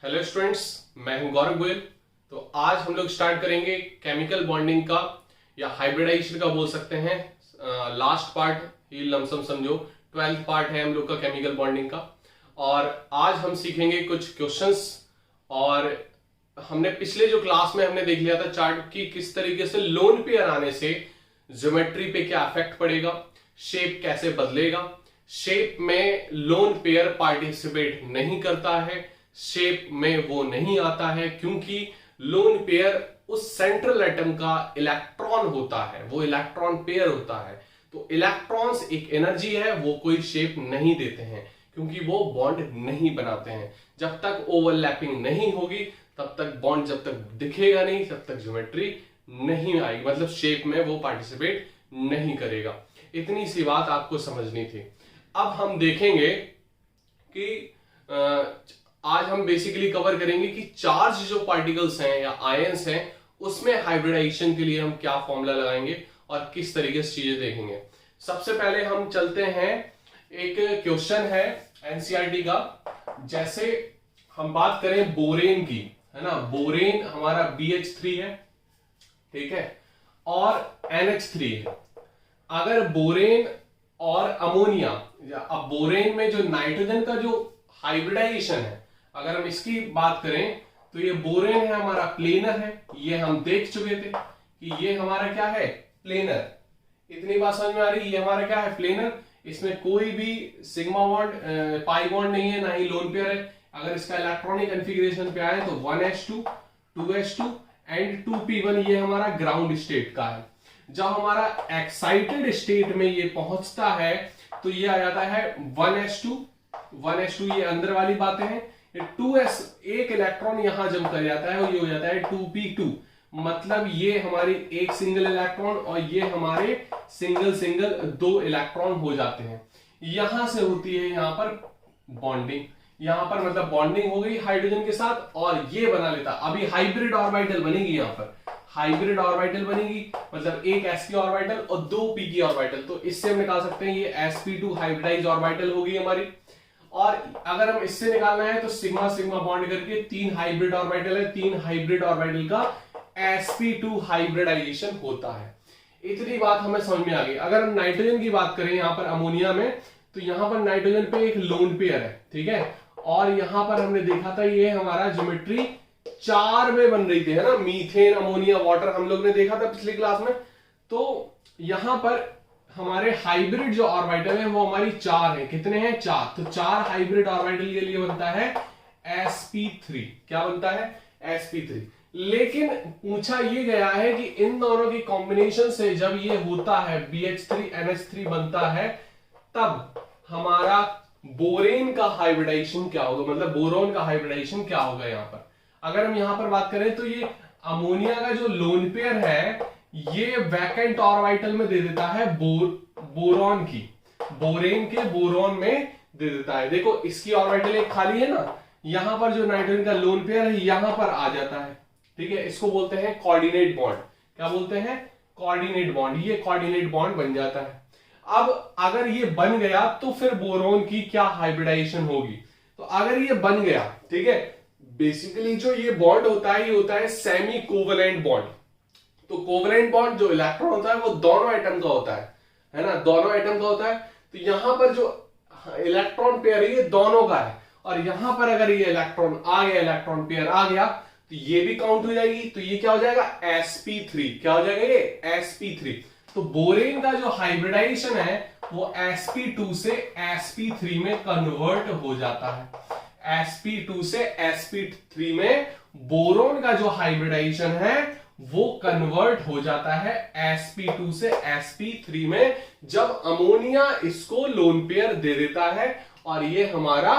Hello students, मैं हूं गौरव गोयल। तो आज हम लोग स्टार्ट करेंगे केमिकल बॉन्डिंग का या हाइब्रिडाइजेशन का बोल सकते हैं। लास्ट पार्ट ही लमसम समझो 12th पार्ट है हम लोग का केमिकल बॉन्डिंग का। और आज हम सीखेंगे कुछ क्वेश्चंस। और हमने पिछले जो क्लास में हमने देख लिया था चार्ट की किस तरीके से लोन पेयर आने से ज्योमेट्री पे क्या इफेक्ट पड़ेगा, शेप कैसे बदलेगा। शेप में लोन पेयर पार्टिसिपेट नहीं करता है, शेप में वो नहीं आता है क्योंकि लोन पेयर उस सेंट्रल एटम का इलेक्ट्रॉन होता है, वो इलेक्ट्रॉन पेयर होता है। तो इलेक्ट्रॉन्स एक एनर्जी है, वो कोई शेप नहीं देते हैं क्योंकि वो बॉन्ड नहीं बनाते हैं। जब तक ओवरलैपिंग नहीं होगी तब तक बॉन्ड जब तक दिखेगा नहीं तब तक ज्योमेट्री नहीं आएगी, मतलब शेप में वो पार्टिसिपेट नहीं करेगा। इतनी सी बात आपको समझनी थी। अब हम देखेंगे कि आज हम बेसिकली कवर करेंगे कि चार्ज जो पार्टिकल्स हैं या आयंस हैं उसमें हाइब्रिडाइजेशन के लिए हम क्या फॉर्मूला लगाएंगे और किस तरीके से चीजें देखेंगे। सबसे पहले हम चलते हैं, एक क्वेश्चन है एनसीईआरटी का। जैसे हम बात करें बोरेन की, है ना, बोरेन हमारा BH3 है, ठीक है, और NH3 है। अगर बोरेन और अमोनिया, अब बोरेन में जो नाइट्रोजन का जो हाइब्रिडाइजेशन है, अगर हम इसकी बात करें तो ये बोरेन है हमारा प्लेनर है, ये हम देख चुके थे कि ये हमारा क्या है, प्लेनर। इतनी बात समझ में आ रही है, ये हमारा क्या है, प्लेनर। इसमें कोई भी सिग्मा बॉन्ड पाई बॉन्ड नहीं है, ना ही लोन पेयर है। अगर इसका इलेक्ट्रॉनिक कॉन्फ़िगरेशन पे आए तो 1s2 2s2 एंड 2p1, ये हमारा ग्राउंड स्टेट का है। जब हमारा एक्साइटेड स्टेट में ये पहुंचता है तो ये आ जाता है 1s2 ये अंदर वाली बातें हैं। 2s, एक इलेक्ट्रॉन यहां जम कर जाता है और ये हो जाता है 2p2, मतलब ये हमारी एक सिंगल इलेक्ट्रॉन और ये हमारे सिंगल दो इलेक्ट्रॉन हो जाते हैं। यहां से होती है यहां पर बॉन्डिंग, यहां पर मतलब बॉन्डिंग हो गई हाइड्रोजन के साथ और ये बना लेता। अभी हाइब्रिड ऑर्बिटल बनेगी, यहां पर हाइब्रिड ऑर्बिटल बनेगी, मतलब एक s की ऑर्बिटल और दो p की ऑर्बिटल। तो इससे हम निकाल सकते हैं ये sp2 हाइब्रिडाइज ऑर्बिटल होगी हमारी। और अगर हम इससे निकालना है तो सिग्मा सिग्मा बॉन्ड करके 3 हाइब्रिड ऑर्बिटल है, 3 हाइब्रिड ऑर्बिटल का sp2 हाइब्रिडाइजेशन होता है। इतनी बात हमें समझ में आ गई। अगर हम नाइट्रोजन की बात करें यहां पर अमोनिया में, तो यहां पर नाइट्रोजन पे एक लोन पेयर है, ठीक है, और यहां पर हमने देखा था ये हमारा ज्योमेट्री 4 में बन रही थी, है ना, मीथेन अमोनिया वाटर हम लोग ने देखा था पिछली क्लास में। तो यहां पर हमारे हाइब्रिड जो ऑर्बिटल है वो हमारी 4 है। कितने हैं, 4। तो 4 हाइब्रिड ऑर्बिटल के लिए बनता है sp3। क्या बनता है, sp3। लेकिन पूछा ये गया है कि इन दोनों की कॉम्बिनेशन से जब ये होता है BH3 NH3 बनता है, तब हमारा बोरेन का हाइब्रिडाइजेशन क्या होगा, मतलब बोरोन का हाइब्रिडाइजेशन क्या होगा। यहां पर अगर हम यहां पर बात करें तो ये अमोनिया का जो लोन पेयर है ये वैकेंट ऑर्बिटल में दे देता है बोरॉन की, बोरेन के बोरॉन में दे देता है। देखो इसकी ऑर्बिटल एक खाली है ना, यहां पर जो नाइट्रोजन का लोन पेयर है यहां पर आ जाता है, ठीक है। इसको बोलते हैं कोऑर्डिनेट बॉन्ड। क्या बोलते हैं, कोऑर्डिनेट बॉन्ड। ये कोऑर्डिनेट बॉन्ड बन जाता है। अब अगर ये बन गया तो फिर बोरोन की क्या हाइब्रिडाइजेशन होगी। तो अगर ये बन गया, ठीक है, बेसिकली जो ये बॉन्ड होता है ये होता है सेमी कोवेलेंट बॉन्ड। तो कोवेलेंट बॉन्ड जो इलेक्ट्रॉन होता है वो दोनों एटम का होता है ना, दोनों एटम का होता है। तो यहां पर जो इलेक्ट्रॉन पेयर है ये दोनों का है, और यहां पर अगर ये इलेक्ट्रॉन आ गया, इलेक्ट्रॉन पेयर आ गया, तो ये भी काउंट हो जाएगी। तो ये क्या हो जाएगा, sp3। क्या हो जाएगा, ये sp3। तो बोरेन का जो हाइब्रिडाइजेशन है वो sp2 से sp3 में कन्वर्ट हो जाता है। sp2 से sp3 में बोरोन का जो हाइब्रिडाइजेशन है वो कन्वर्ट हो जाता है sp2 से sp3 में, जब अमोनिया इसको लोन पेयर दे देता है और ये हमारा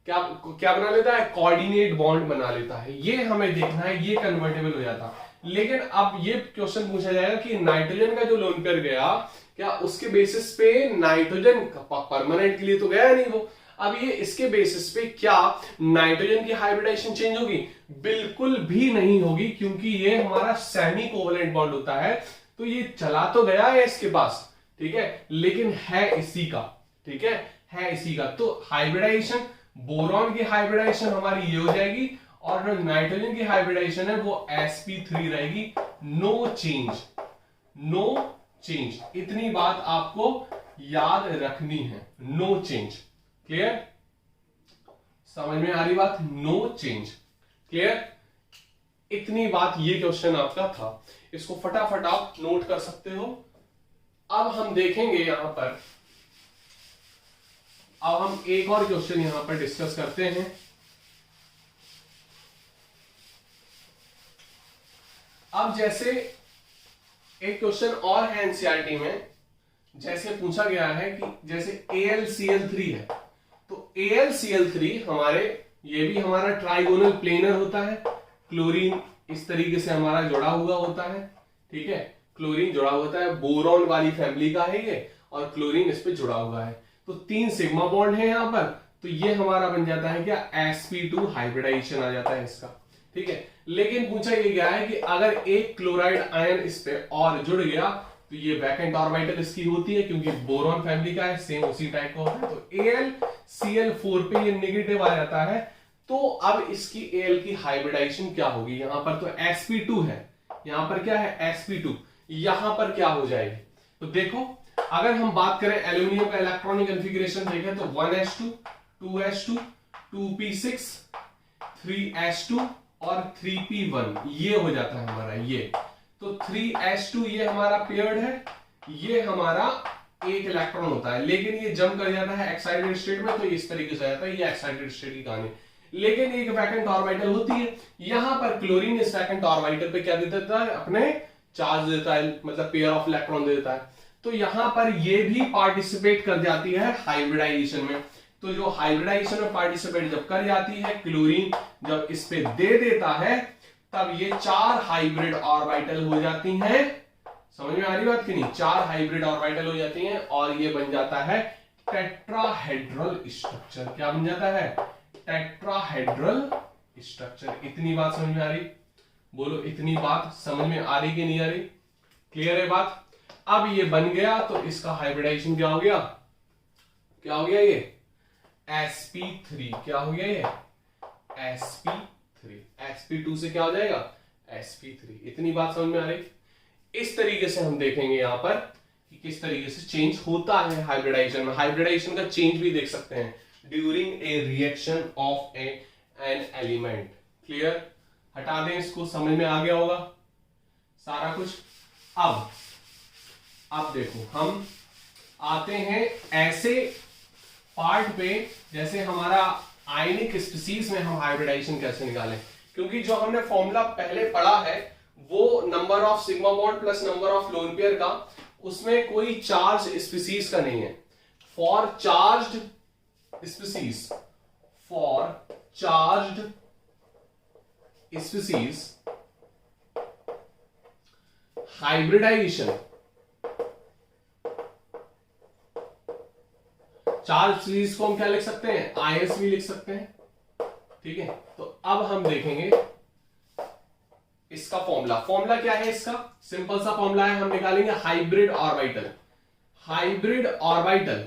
क्या क्या बना लेता है, कोऑर्डिनेट बॉन्ड बना लेता है। ये हमें देखना है, ये कन्वर्टेबल हो जाता। लेकिन अब ये क्वेश्चन पूछा जाएगा कि नाइट्रोजन का जो लोन पेयर गया, क्या उसके बेसिस पे नाइट्रोजन परमानेंट के लिए तो गया नहीं वो, अब ये इसके बेसिस पे क्या नाइट्रोजन की हाइब्रिडाइजेशन चेंज होगी, बिल्कुल भी नहीं होगी, क्योंकि ये हमारा सेमी कोवेलेंट बॉन्ड होता है। तो ये चला तो गया है इसके पास, ठीक है, लेकिन है इसी का, ठीक है इसी का। तो हाइब्रिडाइजेशन बोरॉन की हाइब्रिडाइजेशन हमारी ये हो जाएगी और जो नाइट्रोजन की हाइब्रिडाइजेशन है वो sp3 रहेगी। नो चेंज, नो चेंज, इतनी बात आपको याद रखनी है, नो चेंज। क्लियर, समझ में आ रही बात? नो चेंज, क्लियर, इतनी बात ये क्वेश्चन आपका था, इसको फटाफट आप नोट कर सकते हो। अब हम देखेंगे यहां पर, अब हम एक और क्वेश्चन यहां पर डिस्कस करते हैं। अब जैसे एक क्वेश्चन और है एनसीईआरटी में, जैसे पूछा गया है कि जैसे AlCl3 है, तो AlCl3 हमारे, ये भी हमारा ट्राइगोनल प्लेनर होता है, क्लोरीन इस तरीके से हमारा जुड़ा हुआ होता है, ठीक है, क्लोरीन जुड़ा होता है, बोरॉन वाली फैमिली का है ये, और क्लोरीन इस पे जुड़ा हुआ है, तो 3 सिग्मा बॉन्ड है यहां पर, तो ये हमारा बन जाता है क्या, sp2 हाइब्रिडाइजेशन आ जाता है इसका, ठीक है। लेकिन पूछा ये गया है कि अगर एक क्लोराइड आयन इस पे और जुड़ गया तो ये वैकेंट ऑर्बिटल इसकी होती है, क्योंकि बोरॉन फैमिली का है, सेम उसी टाइप का होता है, तो AlCl4 पे ये नेगेटिव आ जाता है। तो अब इसकी Al की हाइब्रिडाइजेशन क्या होगी, यहां पर तो sp2 है, यहां पर क्या है sp2, यहां पर क्या हो जाएगी, तो देखो अगर हम बात करें एल्यूमिनियम का इलेक्ट्रॉनिक कॉन्फ़िगरेशन देखें तो 1s2 2s2 2p6 3s2 और 3p1 ये हो जाता है हमारा ये, तो 3s2 ये हमारा पेयर्ड है, ये हमारा एक इलेक्ट्रॉन होता है, लेकिन ये जंप कर जाता है एक्साइटेड स्टेट में, तो इस तरीके से जाता है, ये एक्साइटेड स्टेट की कहानी। लेकिन एक वैकेंट ऑर्बिटल होती है, यहां पर क्लोरीन इस वैकेंट ऑर्बिटल पे क्या दे देता है, अपने चार्ज देता है, मतलब पेयर ऑफ इलेक्ट्रॉन दे देता है, तो यहां पर ये भी पार्टिसिपेट कर जाती है हाइब्रिडाइजेशन में। तो जो हाइब्रिडाइजेशन में पार्टिसिपेट जब कर जाती है, क्लोरीन जब इस पे दे देता है, तब ये 4 हाइब्रिड ऑर्बिटल हो जाती हैं। समझ में आ रही बात कि नहीं? 4 हाइब्रिड ऑर्बिटल हो जाती हैं और ये बन जाता है टेट्राहेड्रल स्ट्रक्चर। क्या बन जाता है? Tetrahedral structure. इतनी बात समझ में आ रही? बोलो, इतनी बात समझ में आ रही कि नहीं आ रही? क्लियर है बात? अब ये बन गया तो इसका हाइब्रिडाइजेशन क्या हो गया? क्या हो गया? ये sp3 क्या हो गया? ये sp3, sp2 से क्या हो जाएगा? sp3। इतनी बात समझ में आ रही? इस तरीके से हम देखेंगे यहां पर कि किस तरीके से चेंज होता है हाइब्रिडाइजेशन में। हाइब्रिडाइजेशन का चेंज भी देख सकते हैं during a reaction of an element. Clear? हटा दें इसको, समझ में आ गया होगा सारा कुछ। अब देखो, हम आते हैं ऐसे पार्ट पे जैसे हमारा आयनिक स्पीसीज में हम हाइब्रिडाइजेशन कैसे निकालें, क्योंकि जो हमने फॉर्मूला पहले पढ़ा है वो number of sigma bond plus number of lone pair का, उसमें कोई चार्ज स्पीसीज का नहीं है। For charged species, for charged species hybridisation, charge species को हम क्या लिख सकते हैं? आईएस भी लिख सकते हैं। ठीक है, तो अब हम देखेंगे इसका फॉर्मूला। फॉर्मूला क्या है इसका? सिंपल सा फॉर्मूला है, हम निकालेंगे हाइब्रिड ऑर्बिटल। हाइब्रिड ऑर्बिटल,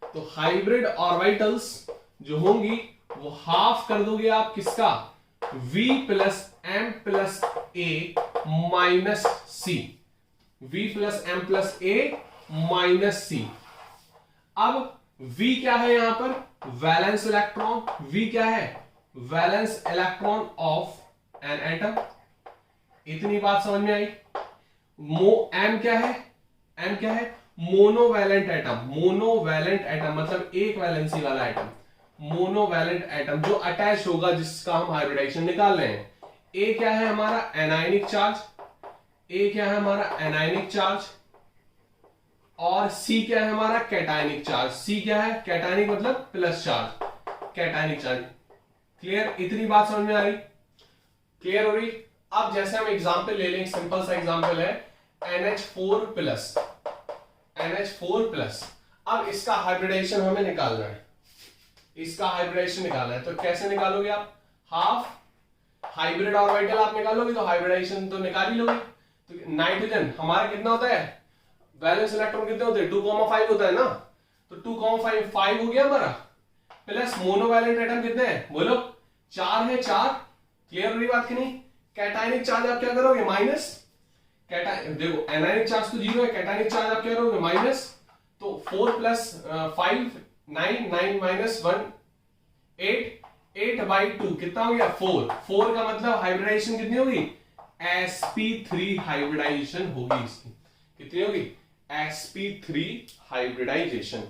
तो हाइब्रिड ऑर्बिटल्स जो होंगी वो हाफ कर दोगे आप किसका? V प्लस एम प्लस ए माइनस सी, V प्लस एम प्लस ए माइनस सी। अब V क्या है यहां पर? Valence electron. V क्या है? Valence electron of an atom. इतनी बात समझ में आई? M क्या है? M क्या है? Monovalent atom. मोनोवैलेंट एटम मतलब एक वैलेंसी वाला एटम। मोनोवैलेंट एटम जो अटैच होगा, जिसका हम हाइब्रिडाइजेशन निकाल रहे हैं। A क्या है हमारा? Anionic charge. A क्या है हमारा? Anionic charge. और C क्या है हमारा? Cationic charge. C क्या है? कैटायनिक मतलब plus charge, cationic charge. Clear? इतनी बात समझ में आ रही? क्लियर हो रही? अब जैसे हम एग्जांपल ले लें, सिंपल सा एग्जांपल है NH4 प्लस, NH4 प्लस। अब इसका हाइब्रिडाइजेशन हमें निकालना है, इसका हाइब्रिडाइजेशन निकालना है। तो कैसे निकालोगे आप? हाफ हाइब्रिड ऑर्बिटल आप निकालोगे तो हाइब्रिडाइजेशन तो निकाल ही लोगे। तो नाइट्रोजन हमारा कितना होता है? वैलेंस इलेक्ट्रॉन कितने होते हैं? 2,5 होता है ना, तो 2,5 5 हो गया हमारा, प्लस मोनोवैलेंट एटम कितने हैं बोलो, 4 है, 4। क्लियर हुई बात की नहीं? कैटायनिक चार्ज आप क्या करोगे, माइनस। देखो एनायनिक चार्ज तो 0 है, कैटायनिक चार्ज आप क्या करोगे, माइनस। तो 4 प्लस 5 9, 9 माइनस 1 8, 8/2 कितना हो गया, 4। 4 का मतलब हाइब्रिडाइजेशन कितनी होगी, sp3 हाइब्रिडाइजेशन होगी इसकी। कितनी होगी, sp3 हाइब्रिडाइजेशन।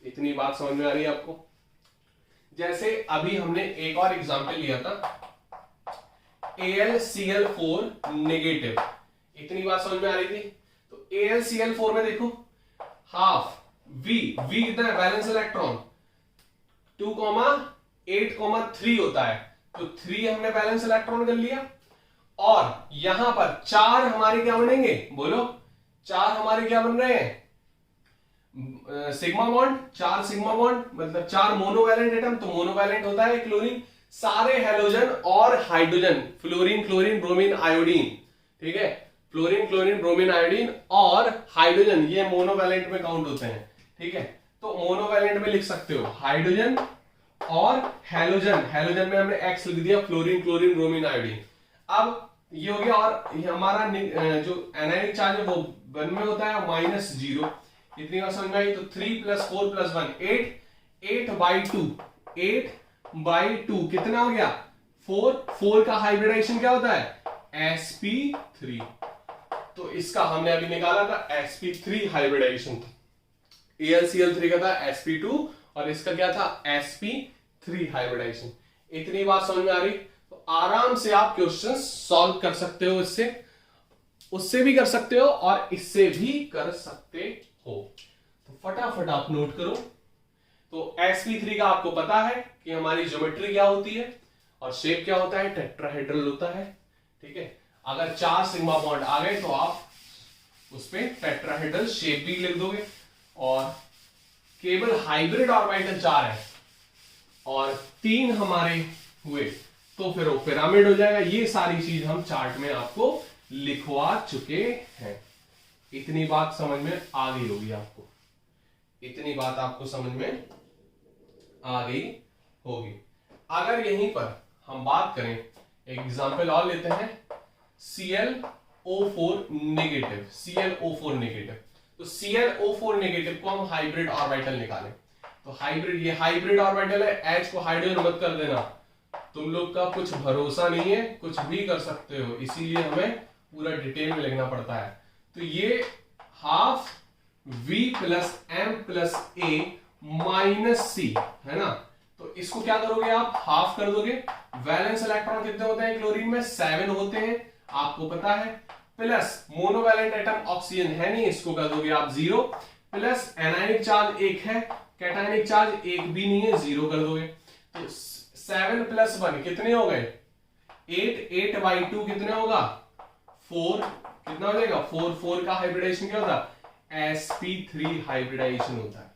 इतनी बात समझ में आ रही है आपको? जैसे अभी हमने एक और एग्जांपल लिया था, AlCl4 नेगेटिव। इतनी बात समझ में आ रही थी? तो AlCl4 में देखो हाफ V कितना है, वैलेंस इलेक्ट्रॉन 2,8,3 होता है, तो 3 हमने वैलेंस इलेक्ट्रॉन कर लिया। और यहां पर 4 हमारे क्या बनेंगे बोलो, 4 हमारे क्या बन रहे हैं, सिग्मा बॉन्ड। 4 सिग्मा बॉन्ड मतलब 4 मोनोवैलेंट एटम, तो मोनोवैलेंट होता है क्लोरीन। सारे हेलोजन और hydrogen, fluorine chlorine bromine iodine, ठीक है, फ्लोरीन क्लोरीन ब्रोमीन आयोडीन और हाइड्रोजन, ये मोनोवैलेंट में काउंट होते हैं, ठीक है। तो मोनोवैलेंट में लिख सकते हो हाइड्रोजन और हेलोजन। हेलोजन में हमने एक्स लिख दिया, फ्लोरीन क्लोरीन ब्रोमीन आयोडीन। अब ये हो गया, और ये हमारा जो एनायनिक चार्ज है वो 1 में होता है, -0। इतनी बात समझ में आई? तो 3 + 4 + 1 8, 8/2, 8/2 कितना हो गया, 4। 4 का हाइब्रिडाइजेशन क्या होता है, sp3। तो इसका हमने अभी निकाला था sp3 हाइब्रिडाइजेशन था। AlCl3 का था sp2 और इसका क्या था, sp3 हाइब्रिडाइजेशन। इतनी बात समझ में आ रही? तो आराम से आप क्वेश्चन सॉल्व कर सकते हो, इससे, उससे भी कर सकते हो और इससे भी कर सकते हो। तो फटाफट आप नोट करो। तो sp3 का आपको पता है कि हमारी ज्योमेट्री क्या होती है और शेप क्या होता है, टेट्राहेड्रल होता है, ठीक है। अगर 4 सिग्मा बॉन्ड आ गए तो आप उस पे टेट्राहेड्रल शेप भी लिख दोगे। और केवल हाइब्रिड ऑर्बिटल 4 है और 3 हमारे हुए तो फिर वो पिरामिड हो जाएगा। ये सारी चीज हम चार्ट में आपको लिखवा चुके हैं। इतनी बात समझ में आ गई होगी आपको, इतनी बात आपको समझ में आ गई होगी। अगर यहीं पर हम बात करें, एग्जांपल और लेते हैं, ClO4 नेगेटिव। ClO4 नेगेटिव, तो ClO4 नेगेटिव को हम हाइब्रिड ऑर्बिटल निकालें। तो हाइब्रिड, ये हाइब्रिड ऑर्बिटल है, H को हाइड्रोजन मत कर देना, तुम लोग का कुछ भरोसा नहीं है, कुछ भी कर सकते हो, इसीलिए हमें पूरा डिटेल में लिखना पड़ता है। तो ये half V + M + A -C है ना। तो इसको क्या करोगे आप, हाफ कर दोगे। वैलेंस इलेक्ट्रॉन कितने होते हैं क्लोरीन में, 7 होते हैं, आपको पता है। प्लस मोनोवैलेंट एटम ऑक्सीजन है नहीं, इसको कर दोगे आप 0। प्लस एनायनिक चार्ज 1 है, कैटायनिक चार्ज 1 भी नहीं है, 0 कर दोगे। तो 7 + 1 कितने हो गए, 8। 8/2 कितने होगा, 4। कितना हो जाएगा, 4। 4 का हाइब्रिडाइजेशन क्या होता है, sp3 हाइब्रिडाइजेशन होता है,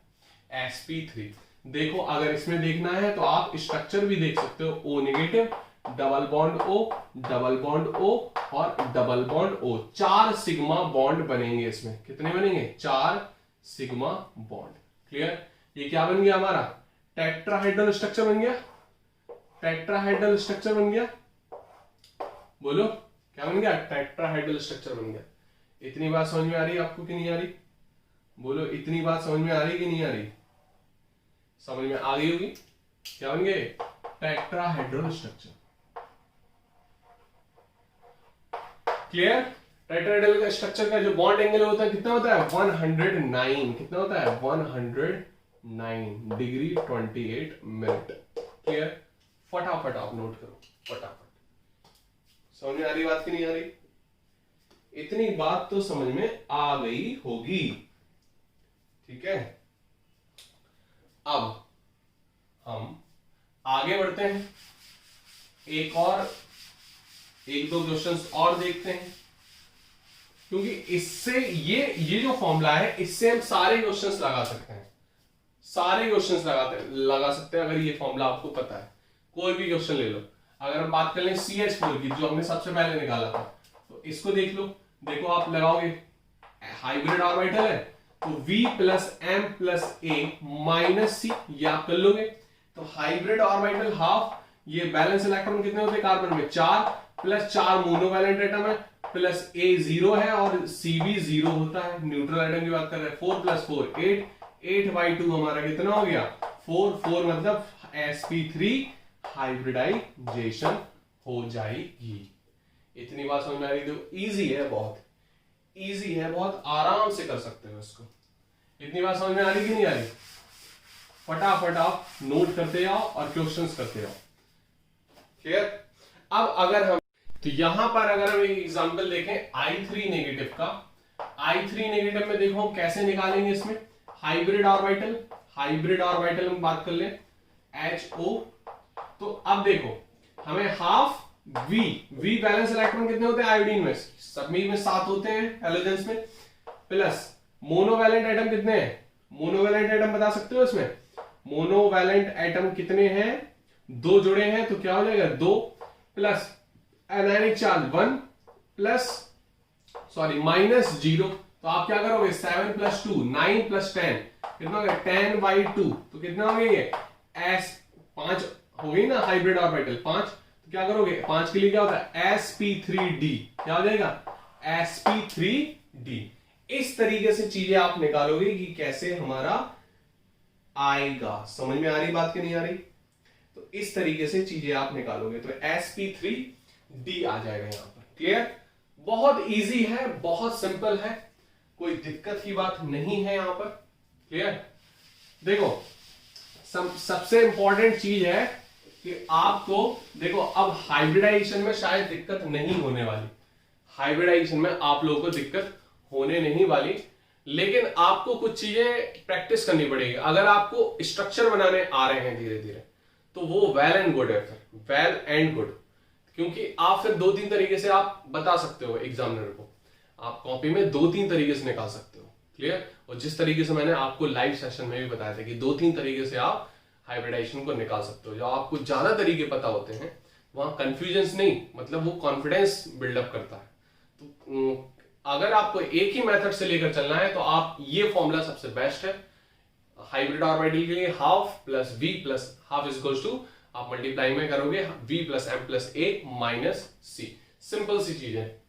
sp3। देखो अगर इसमें देखना है तो आप स्ट्रक्चर भी देख सकते हो, O negative, double bond O, double bond O और double bond O। 4 sigma bond बनेंगे इसमें। कितने बनेंगे, 4 सिग्मा बॉन्ड। क्लियर? ये क्या बन गया हमारा, टेट्राहेड्रल स्ट्रक्चर बन गया। टेट्राहेड्रल स्ट्रक्चर बन गया, बोलो क्या बन गया, टेट्राहेड्रल स्ट्रक्चर बन गया। इतनी बात समझ में आ रही है आपको कि नहीं आ रही, बोलो इतनी बात समझ में आ रही कि नहीं आ रही? समझ में आ गई होगी। क्या बन गए, टेट्राहेड्रल स्ट्रक्चर। क्लियर? टेट्राहेड्रल का स्ट्रक्चर का जो बॉन्ड एंगल होता है कितना होता है, 109। कितना होता है, 109 डिग्री 28 मिनट। क्लियर? फटाफट आप नोट करो, फटाफट। समझ में आ रही बात की नहीं आ रही? इतनी बात तो समझ में आ गई होगी, ठीक है। अब हम आगे बढ़ते हैं, एक दो क्वेश्चंस और देखते हैं, क्योंकि इससे ये जो फॉर्मूला है इससे हम सारे क्वेश्चंस लगा सकते हैं, सारे क्वेश्चंस लगा सकते हैं अगर ये फॉर्मूला आपको पता है। कोई भी क्वेश्चन ले लो। अगर हम बात कर लें CH4 की, जो हमने सबसे पहले निकाला था, तो इसको देख लो। देखो आप लगाओगे, हाइब्रिड ऑर्बिटल है तो V + M + A - C, ये आप कर लोगे। तो हाइब्रिड ऑर्बिटल हाफ, ये बैलेंस इलेक्ट्रॉन कितने होते हैं कार्बन में 4, प्लस 4 मोनोवैलेंट एटम है, प्लस A 0 है और C भी 0 होता है। न्यूट्रल एटम की बात कर रहे हैं, 4 + 4 8, 8/2 हमारा कितना हो गया 4 मतलब sp3 हाइब्रिडाइजेशन हो जाएगी। इतनी बात समझ में आ रही? तो इजी है, बहुत इजी है, बहुत आराम से कर सकते हो इसको। इतनी बात समझ में आ रही कि नहीं आ रही? फटाफट आप नोट करते जाओ और क्वेश्चंस करते जाओ। क्लियर? अब अगर हम, तो यहां पर अगर हम एक एग्जांपल देखें I3 नेगेटिव का, I3 नेगेटिव में देखो हम कैसे निकालेंगे इसमें हाइब्रिड ऑर्बिटल। हाइब्रिड ऑर्बिटल में बात कर ले HO, तो अब देखो हमें हाफ V बैलेंस इलेक्ट्रॉन कितने होते हैं आयोडीन में, सभी में 7 होते हैं हैलोजेंस में, प्लस मोनोवैलेंट एटम कितने हैं, मोनोवैलेंट एटम बता सकते हो इसमें, मोनोवैलेंट एटम कितने हैं 2 जुड़े हैं, तो क्या हो जाएगा 2, प्लस एनायनिक चार्ज 1 प्लस -0, तो आप क्या करोगे 7 + 2 9 + 10 कितना हो गया 10/2, तो कितना हो गया ये S5 हो गई ना हाइब्रिड ऑर्बिटल 5, तो क्या करोगे 5 के लिए क्या होता है sp3d, क्या हो जाएगा sp3d। इस तरीके से चीजें आप निकालोगे कि कैसे हमारा आएगा। समझ में आ रही बात कि नहीं आ रही? तो इस तरीके से चीजें आप निकालोगे तो sp3d आ जाएगा यहां पर। क्लियर? बहुत इजी है, बहुत सिंपल है, कोई दिक्कत की बात नहीं है यहां पर। क्लियर? देखो सबसे इंपॉर्टेंट चीज है कि आपको देखो, अब हाइब्रिडाइजेशन में शायद दिक्कत नहीं होने वाली, हाइब्रिडाइजेशन में आप लोगों को दिक्कत होने नहीं वाली, लेकिन आपको कुछ चीजें प्रैक्टिस करनी पड़ेगी। अगर आपको स्ट्रक्चर बनाने आ रहे हैं धीरे धीरे तो वो वेल एंड गुड है, फिर वेल एंड गुड, क्योंकि आप फिर 2-3 तरीके से आप बता सकते हो एग्जामिनर को, आप कॉपी में 2-3 तरीके से निकाल सकते हो। क्लियर? और जिस तरीके से मैंने आपको लाइव सेशन में भी बताया था कि 2-3 तरीके से आप हाइब्रिडाइजेशन को निकाल सकते हो। जो आपको ज्यादा तरीके पता होते हैं वहां कंफ्यूजन नहीं, मतलब वो कॉन्फिडेंस बिल्डअप करता है। तो अगर आपको एक ही मेथड से लेकर चलना है तो आप ये फॉर्मूला सबसे बेस्ट है हाइब्रिड ऑर्बिटल के लिए, half plus v plus half is equals to, आप मल्टीप्लाई में करोगे v + m + a - c। Simple सी चीज है।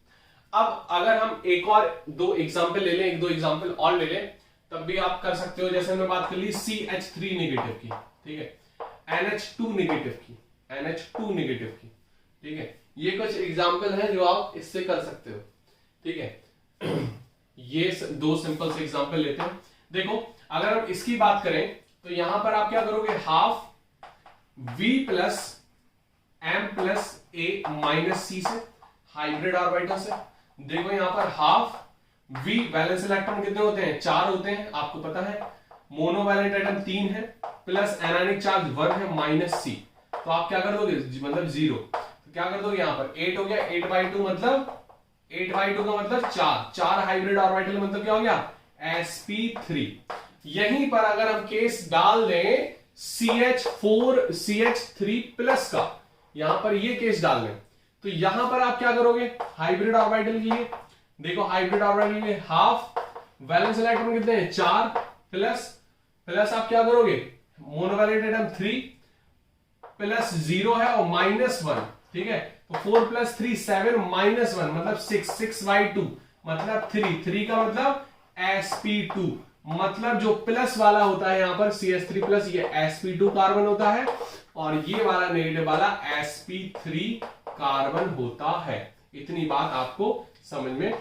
अब अगर हम एक और 2 एग्जांपल ले लें, 1-2 एग्जांपल और ले लें, तब भी आप कर सकते हो। जैसे हमने बात कर ली CH3 नेगेटिव की, ठीक है, NH2 नेगेटिव की, NH2 नेगेटिव की, ठीक है, ये कुछ एग्जांपल है जो आप इससे कर सकते हो। ठीक है, ये 2 सिंपल से एग्जांपल लेते हैं। देखो अगर हम इसकी बात करें तो यहां पर आप क्या करोगे, half v + m + a - c से, हाइब्रिड ऑर्बिटल से। देखो यहां पर हाफ v बैलेंस इलेक्ट्रॉन कितने होते हैं 4 होते हैं, आपको पता है, मोनोवैलेंट एटम 3 है, प्लस एनायनिक चार्ज 1 है -c, तो आप क्या कर दोगे मतलब 0, तो क्या कर दोगे यहां पर 8 हो गया, 8/2 मतलब 8/2 का मतलब 4 हाइब्रिड ऑर्बिटल मतलब क्या हो गया sp3। यहीं पर अगर हम केस डाल दें CH3 प्लस का, यहां पर ये केस डाल दें, तो यहां पर आप क्या करोगे हाइब्रिड ऑर्बिटल के लिए, देखो हाइब्रिड ऑर्बिटल के लिए हाफ वैलेंस इलेक्ट्रॉन कितने हैं 4, प्लस आप क्या करोगे मोनोवैलेंट एटम 3 प्लस 0 है और -1, ठीक है, तो 4 + 3 7 -1 मतलब 6/2 मतलब 3 का मतलब sp2, मतलब जो प्लस वाला होता है यहां पर CH3 प्लस, ये sp2 कार्बन होता है और ये वाला नेगेटिव वाला sp3 कार्बन होता है। इतनी बात आपको समझ में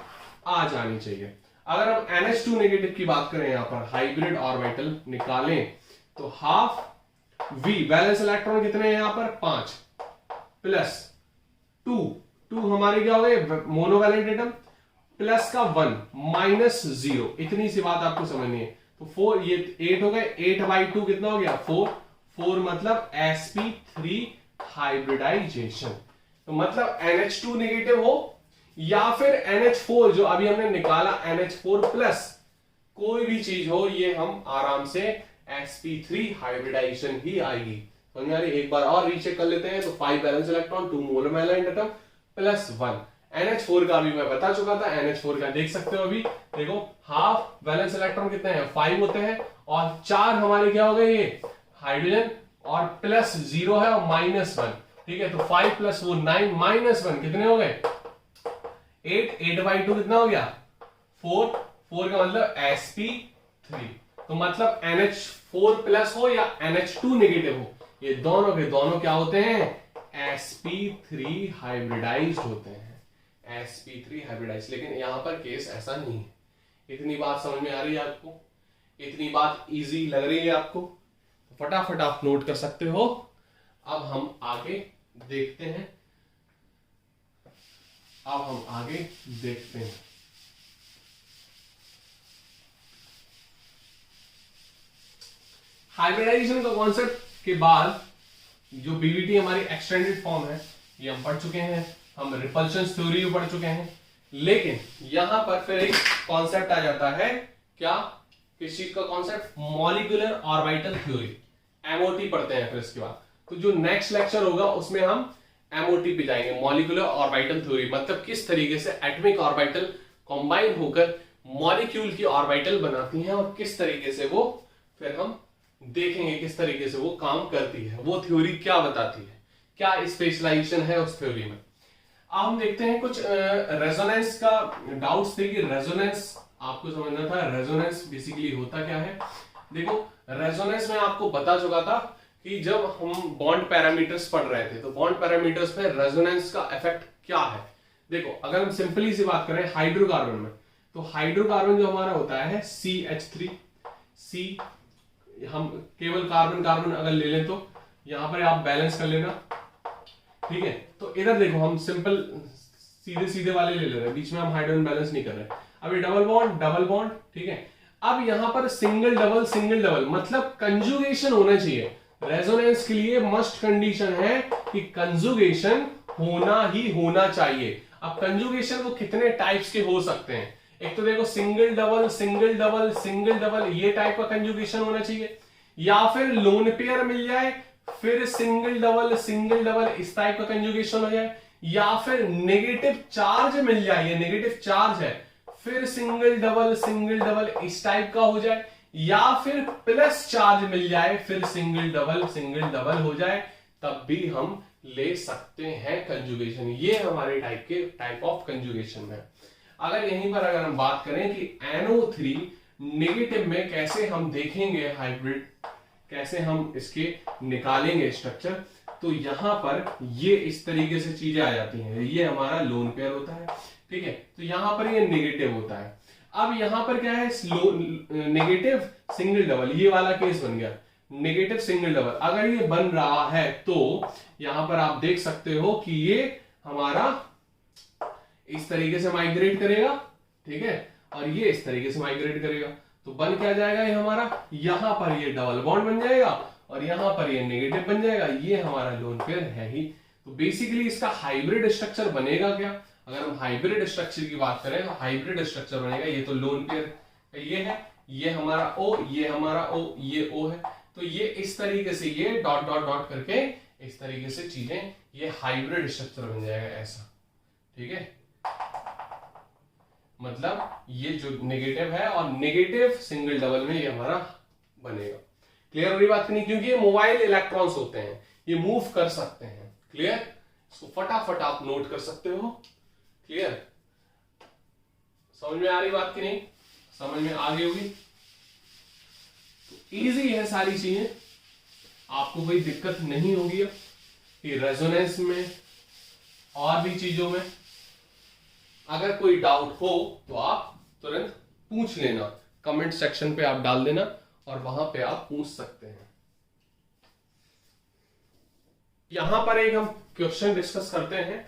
आ जानी चाहिए। अगर हम NH2 नेगेटिव की बात करें यहां पर हाइब्रिड ऑर्बिटल निकालें तो हाफ v बैलेंस इलेक्ट्रॉन कितने हैं यहां पर 5 प्लस 2 हमारे क्या हो गए मोनोवैलेंट एटम, प्लस का 1 -0, इतनी सी बात आपको समझनी है। तो 4 ये 8 हो गए, 8/2 कितना हो गया 4 मतलब sp3 हाइब्रिडाइजेशन। तो मतलब NH2 नेगेटिव हो या फिर NH4 जो अभी हमने निकाला NH4 प्लस, कोई भी चीज हो ये हम आराम से sp3 हाइब्रिडाइजेशन ही आएगी। समझ में आ रही? एक बार और रीचेक कर लेते हैं। तो 5 balance electron 2 monovalent atom plus 1, NH4 का भी मैं बता चुका था, NH4 का देख सकते हो अभी, देखो हाफ बैलेंस इलेक्ट्रॉन कितने हैं 5 होते हैं और 4 हमारे क्या हो गए ये हाइड्रोजन और प्लस 0 है और -1, ठीक है। तो 5 प्लस वो 9 -1 कितने हो गए 8, 8/2 कितना हो गया 4, 4 का मतलब sp3। तो मतलब NH4 प्लस हो या NH2 नेगेटिव हो, ये दोनों के दोनों क्या होते हैं sp3 हाइब्रिडाइज्ड होते हैं, sp3 हाइब्रिडाइज्ड। लेकिन यहां पर केस ऐसा नहीं है। इतनी बात समझ में आ रही है आपको, इतनी बात इजी लग रही है आपको, तो फटाफट आप नोट कर सकते हो। अब हम आगे देखते हैं, अब हम आगे देखते हैं। हाइब्रिडाइजेशन का कॉन्सेप्ट के बाद जो बीवीटी हमारी एक्सटेंडेड फॉर्म है ये हम पढ़ चुके हैं, हम रिपल्शन थ्योरी भी पढ़ चुके हैं। लेकिन यहां पर फिर एक कॉन्सेप्ट आ जाता है, क्या, किस चीज का concept, molecular orbital theory, MOT पढ़ते हैं फिर इसके बाद। तो जो नेक्स्ट लेक्चर होगा उसमें हम एमओटी पे जाएंगे, मॉलिक्यूलर ऑर्बिटल थ्योरी, मतलब किस तरीके से एटॉमिक ऑर्बिटल कंबाइन होकर मॉलिक्यूल की ऑर्बिटल बनाती हैं और किस तरीके से वो, फिर हम देखेंगे किस तरीके से वो काम करती है, वो थ्योरी क्या बताती है, क्या स्पेशलाइजेशन है उस थ्योरी में। अब हम देखते हैं कुछ रेजोनेंस का डाउट्स थे कि रेजोनेंस आपको समझना था, रेजोनेंस बेसिकली होता क्या है। देखो रेजोनेंस में आपको बता चुका था कि जब हम बॉन्ड पैरामीटर्स पढ़ रहे थे तो बॉन्ड पैरामीटर्स पे रेजोनेंस का इफेक्ट क्या है। देखो अगर हम सिंपली सी बात करें हाइड्रोकार्बन में, तो हाइड्रोकार्बन जो हमारा होता है CH3, C, हम केवल कार्बन कार्बन अगर ले लें तो यहां पर आप बैलेंस कर लेना, ठीक है। तो इधर देखो हम सिंपल सीधे सीधे वाले ले ले रहे हैं, बीच में हम हाइड्रोजन बैलेंस नहीं कर रहे। अब ये डबल बॉन्ड, ठीक है। अब यहां पर सिंगल डबल मतलब कंजुगेशन होना चाहिए। रेजोनेंस के लिए मस्ट कंडीशन है कि कंजुगेशन होना ही होना चाहिए। अब कंजुगेशन वो कितने टाइप्स के हो सकते हैं, एक तो देखो सिंगल डबल ये टाइप का कंजुगेशन होना चाहिए, या फिर लोन पेयर मिल जाए फिर सिंगल डबल इस टाइप का कंजुगेशन हो जाए, या फिर नेगेटिव चार्ज मिल जाए, ये नेगेटिव चार्ज है, फिर सिंगल डबल इस टाइप का हो जाए, या फिर प्लस चार्ज मिल जाए फिर सिंगल डबल हो जाए, तब भी हम ले सकते हैं कंजुगेशन। ये हमारे टाइप ऑफ कंजुगेशन है। अगर यहीं पर अगर हम बात करें कि NO3 नेगेटिव में कैसे हम देखेंगे हाइब्रिड, कैसे हम इसके निकालेंगे स्ट्रक्चर, तो यहां पर ये इस तरीके से चीजें आ जाती हैं। ये हमारा लोन पेयर होता है, ठीक है। तो यहां पर ये नेगेटिव होता है। अब यहां पर क्या है, नेगेटिव सिंगल डबल, ये वाला केस बन गया नेगेटिव सिंगल डबल। अगर ये बन रहा है तो यहां पर आप देख सकते हो कि ये हमारा इस तरीके से माइग्रेट करेगा, ठीक है, और ये इस तरीके से माइग्रेट करेगा, तो बन क्या जाएगा ये हमारा, यहां पर ये डबल बॉन्ड बन जाएगा और यहां पर ये नेगेटिव बन जाएगा, ये हमारा लोन पेयर है ही। तो बेसिकली इसका हाइब्रिड स्ट्रक्चर बनेगा क्या, अगर हम हाइब्रिड स्ट्रक्चर की बात करें तो हाइब्रिड स्ट्रक्चर बनेगा, ये तो लोन पेयर ये है, ये हमारा O, ये हमारा O, ये O है, तो ये इस तरीके से ये डॉट डॉट डॉट करके इस तरीके से चीजें, ये हाइब्रिड स्ट्रक्चर बन जाएगा ऐसा, ठीक है। मतलब ये जो नेगेटिव है और नेगेटिव सिंगल डबल में ये हमारा बनेगा। क्लियर हो रही बात नहीं, क्योंकि ये मोबाइल इलेक्ट्रॉन्स होते हैं, ये मूव कर सकते हैं। क्लियर, इसको फटाफट आप नोट कर सकते हो। क्लियर, समझ में आ रही बात की नहीं, समझ में आ गई होगी। तो इजी है सारी चीजें, आपको कोई दिक्कत नहीं होगी। अब कि रेजोनेंस में और भी चीजों में अगर कोई डाउट हो तो आप तुरंत पूछ लेना, कमेंट सेक्शन पे आप डाल देना और वहां पे आप पूछ सकते हैं। यहां पर एक हम क्वेश्चन डिस्कस करते हैं,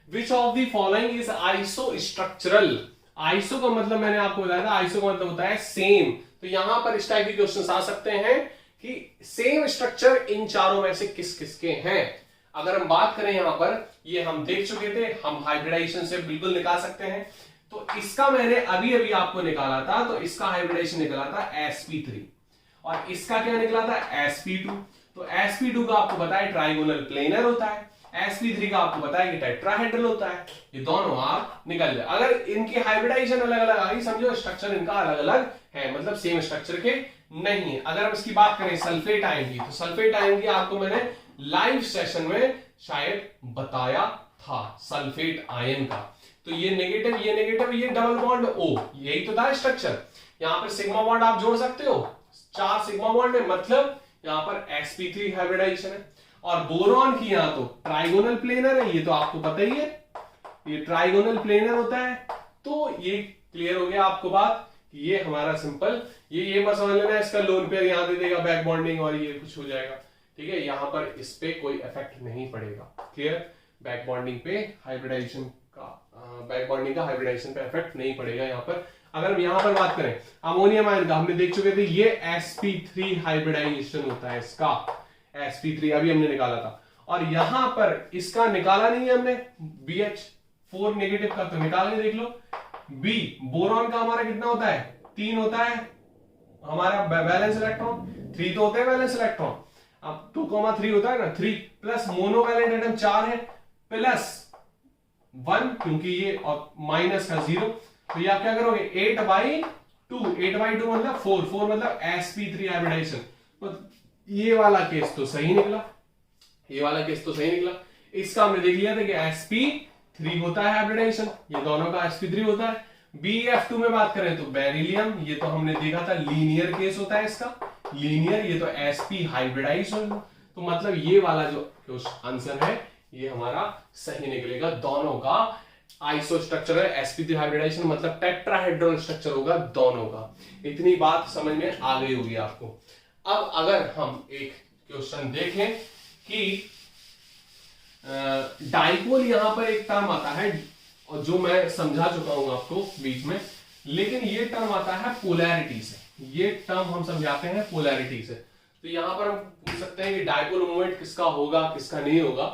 which of the following is iso structural. Iso का मतलब मैंने आपको बताया था, आइसो का मतलब होता है सेम। तो यहां पर इस टाइप के क्वेश्चन आ सकते हैं कि सेम स्ट्रक्चर इन चारों में से किस किसके हैं। अगर हम बात करें यहां पर, ये हम देख चुके थे, हम हाइब्रिडाइजेशन से बिल्कुल निकाल सकते हैं। तो इसका मैंने अभी अभी आपको निकाला था, तो इसका हाइब्रिडाइजेशन निकाला था sp3 और इसका क्या निकला था sp2। तो sp2 का आपको पता है ट्राइगोनल प्लेनर होता है, sp3 का आपको पता है कि टेट्राहेड्रल होता है। ये दोनों आप निकाल ले। अगर इनकी हाइब्रिडाइजेशन अलग अलग आ गई, समझो स्ट्रक्चर इनका अलग अलग है, मतलब सेम स्ट्रक्चर के नहीं है। अगर हम इसकी बात करें सल्फेट आयन की, तो सल्फेट आयन की आपको मैंने लाइव सेशन में शायद बताया था, सल्फेट आयन का। तो ये नेगेटिव, ये डबल बॉन्ड O, यही तो था स्ट्रक्चर। यहां पर सिग्मा बॉन्ड आप जोड़ सकते हो, 4 सिग्मा बॉन्ड है, मतलब यहां पर sp3 हाइब्रिडाइजेशन है। और बोरॉन की यहां तो ट्राइगोनल प्लेनर है, ये तो आपको पता ही है, ये ट्राइगोनल प्लेनर होता है। तो ये क्लियर हो गया आपको बात, ये हमारा सिंपल, ये मत समझ लेना इसका लोन पेयर यहां दे देगा बैक बॉन्डिंग और ये कुछ हो जाएगा, ठीक है। यहां पर इस पे कोई इफेक्ट नहीं पड़ेगा, क्लियर। बैक बॉन्डिंग पे हाइब्रिडाइजेशन का, बैक बॉन्डिंग का हाइब्रिडाइजेशन पे इफेक्ट नहीं पड़ेगा यहां पर। अगर हम यहां पर बात करें अमोनियम आयन का, हमने देख चुके थे ये sp3 हाइब्रिडाइजेशन होता है इसका, sp3 अभी हमने निकाला था। और यहां पर इसका निकाला नहीं है हमने, BH4 नेगेटिव का, तो निकाल के देख लो। B बोरॉन का हमारा कितना होता है, 3 होता है हमारा वैलेंस इलेक्ट्रॉन, 3 तो होते हैं वैलेंस इलेक्ट्रॉन। अब 2,3 होता है ना, 3 प्लस मोनोवैलेंट एटम 4 है, प्लस 1 क्योंकि ये और माइनस का 0, तो ये आप क्या करोगे 8/2, 8/2 मतलब 4 मतलब sp3 हाइब्रिडाइजेशन। तो ये वाला केस तो सही निकला, ये वाला केस तो सही निकला। इसका हमने देख लिया था कि sp3 होता है हाइब्रिडाइजेशन, ये दोनों का sp3 होता है। BF2 में बात करें तो बेरिलियम, ये तो हमने देखा था लीनियर केस होता है इसका, लीनियर, ये तो sp हाइब्रिडाइजेशन। तो मतलब ये वाला जो आंसर है ये हमारा सही निकलेगा, दोनों का आइसो स्ट्रक्चर है, sp3 हाइब्रिडाइजेशन मतलब टेट्राहेड्रल स्ट्रक्चर होगा दोनों का। इतनी बात समझ में आ गई होगी आपको। अब अगर हम एक क्वेश्चन देखें कि डाइपोल, यहां पर एक टर्म आता है और जो मैं समझा चुका हूं आपको बीच में, लेकिन ये टर्म आता है पोलैरिटी से, ये टर्म हम समझाते हैं पोलैरिटी से। तो यहां पर हम पूछ सकते हैं कि डाइपोल मूवमेंट किसका होगा किसका नहीं होगा।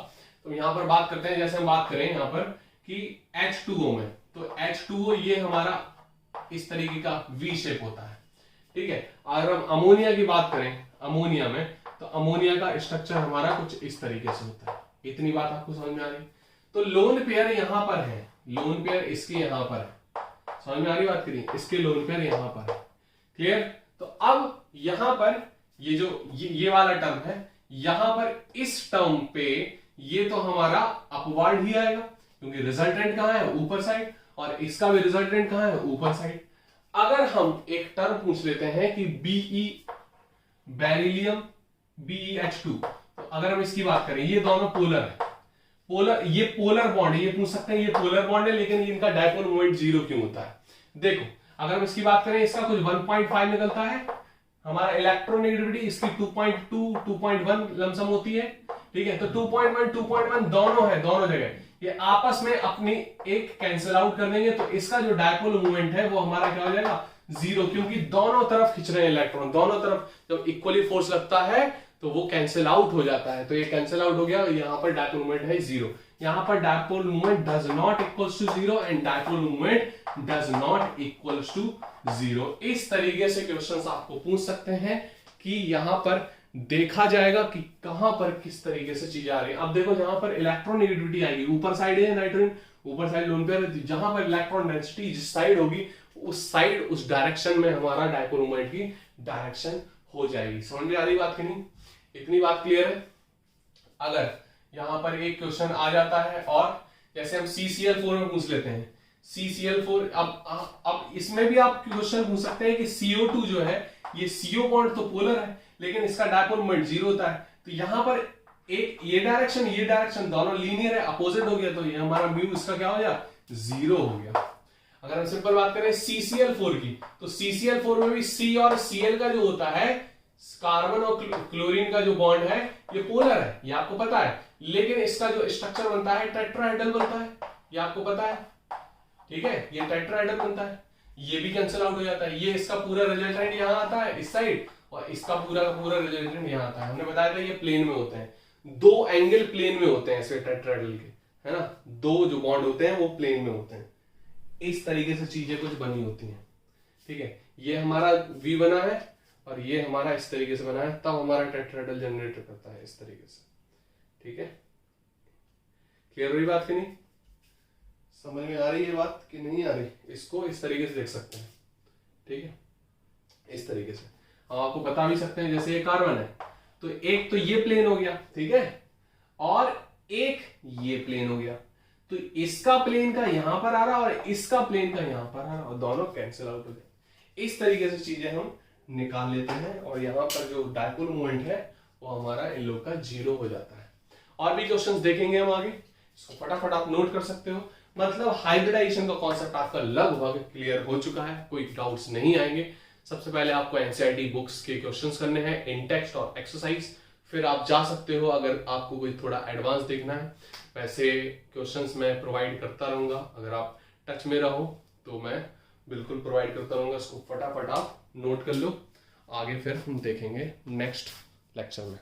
तो यहां पर बात करते हैं, जैसे हम बात करें यहां पर कि H2O में, तो H2O ये हमारा इस तरीके का V शेप होता है, ठीक है। अगर हम अमोनिया की बात करें, अमोनिया में, तो अमोनिया का स्ट्रक्चर हमारा कुछ इस तरीके से होता है। इतनी बात आपको समझ में आ रही। तो लोन पेयर यहां पर है, लोन पेयर इसके यहां पर है, समझ में आ रही बात करिए, इसके लोन पेयर यहां पर है, क्लियर। तो अब यहां पर ये जो ये वाला टर्म है, यहां पर इस टर्म पे ये तो हमारा अपवर्ड ही आएगा क्योंकि रिजल्टेंट कहां है, ऊपर साइड, और इसका भी रिजल्टेंट कहां है, ऊपर साइड। अगर हम एक टर्म पूछ लेते हैं कि Be बेरिलियम BeH2, तो अगर हम इसकी बात करें, ये दोनों पोलर है, पोलर, ये पोलर बॉन्ड है, ये पूछ सकते हैं ये पोलर बॉन्ड है, लेकिन इनका डाइपोल मोमेंट 0 क्यों होता है। देखो अगर हम इसकी बात करें, इसका कुछ 1.5 निकलता है, हमारा इलेक्ट्रोनेगेटिविटी इसकी 2.2 2.1 लमसम होती है, ठीक है। तो 2.1 2.1 दोनों है, दोनों जगह ये आपस में अपनी एक कैंसिल आउट कर देंगे, तो इसका जो डाइपोल मूवमेंट है वो हमारा क्या हो जाएगा, 0, क्योंकि दोनों तरफ खींच रहे हैं इलेक्ट्रॉन, दोनों तरफ जब इक्वली फोर्स लगता है तो वो कैंसिल आउट हो जाता है। तो ये कैंसिल आउट हो गया, यहां पर डाइपोल मूवमेंट है 0, यहां पर dipole movement does not equals to 0 and dipole movement does not equals to 0। इस तरीके से क्वेश्चंस आपको पूछ सकते हैं कि यहां पर देखा जाएगा कि कहां पर किस तरीके से चीजें आ रही है। अब देखो यहां पर इलेक्ट्रोनेगेटिविटी आएगी, ऊपर साइड है नाइट्रोजन, ऊपर साइड लोन पेयर, जहां पर इलेक्ट्रॉन डेंसिटी जिस साइड होगी उस साइड, उस डायरेक्शन में हमारा डाइपोल मोमेंट की डायरेक्शन हो जाएगी। समझ में आ रही बात कि नहीं, इतनी बात क्लियर है। अगर यहां पर एक क्वेश्चन आ जाता है और जैसे हम CCl4 में पूछ लेते हैं, CCl4, अब इसमें भी आप क्वेश्चन पूछ सकते हैं कि CO2 जो है, ये CO बॉन्ड तो पोलर है लेकिन इसका डाइपोल मोमेंट 0 होता है, तो यहां पर एक ये डायरेक्शन दोनों लीनियर है, अपोजिट हो गया, तो ये हमारा म्यू इसका क्या हो गया, 0 हो गया। अगर हम सिंपल बात करें CCl4 की, तो CCl4 में भी C और Cl का जो होता है, कार्बन और क्लोरीन का जो बॉन्ड है ये पोलर है, ये आपको पता है, लेकिन इसका जो स्ट्रक्चर बनता है टेट्राहेड्रल बनता है, ये आपको पता है, ठीक है, ये टेट्राहेड्रल बनता है, ये भी कैंसिल आउट हो जाता है, ये इसका पूरा रिजल्टेंट यहां आता है इस साइड, और इसका पूरा का पूरा रिजल्टेंट यहां आता है। हमने बताया था ये प्लेन में होते हैं, 2 एंगल प्लेन में होते हैं ऐसे टेट्राहेड्रल के, है ना, 2 जो बॉन्ड होते हैं वो प्लेन में होते हैं। इस तरीके से चीजें कुछ बनी होती हैं, ठीक है। ये हमारा V बना है और ये हमारा इस तरीके से बना है, तब हमारा टेट्राहेड्रल जनरेट करता है इस तरीके से, ठीक है। क्लियर हुई बात कि नहीं, समझ में आ रही है बात कि नहीं आ रही, इसको इस तरीके से देख सकते हैं, ठीक है, इस तरीके से। हम आपको बता भी सकते हैं, जैसे ये कार्बन है तो एक तो ये प्लेन हो गया, ठीक है, और एक ये प्लेन हो गया, तो इसका प्लेन का यहां पर आ रहा और इसका प्लेन का यहां पर आ रहा और दोनों कैंसिल आउट हो गए। इस तरीके से चीजें हम निकाल लेते हैं और यहाँ पर जो डायपोल मोमेंट है वो हमारा इन लोग का 0 हो जाता है। और भी क्वेश्चंस देखेंगे हम आगे, इसको फटाफट आप नोट कर सकते हो। मतलब हाइब्रिडाइजेशन का कॉन्सेप्ट आपका लगभग क्लियर हो चुका है, कोई डाउट्स नहीं आएंगे। सबसे पहले आपको एनसीईआरटी बुक्स के क्वेश्चंस करने हैं इन टेक्स्ट और एक्सरसाइज, फिर आप जा सकते हो अगर आपको कोई थोड़ा एडवांस देखना है। वैसे क्वेश्चंस मैं प्रोवाइड करता रहूंगा, अगर आप टच में रहो तो मैं बिल्कुल प्रोवाइड करता रहूंगा। इसको फटाफट आप नोट कर लो, आगे फिर हम देखेंगे नेक्स्ट लेक्चर में।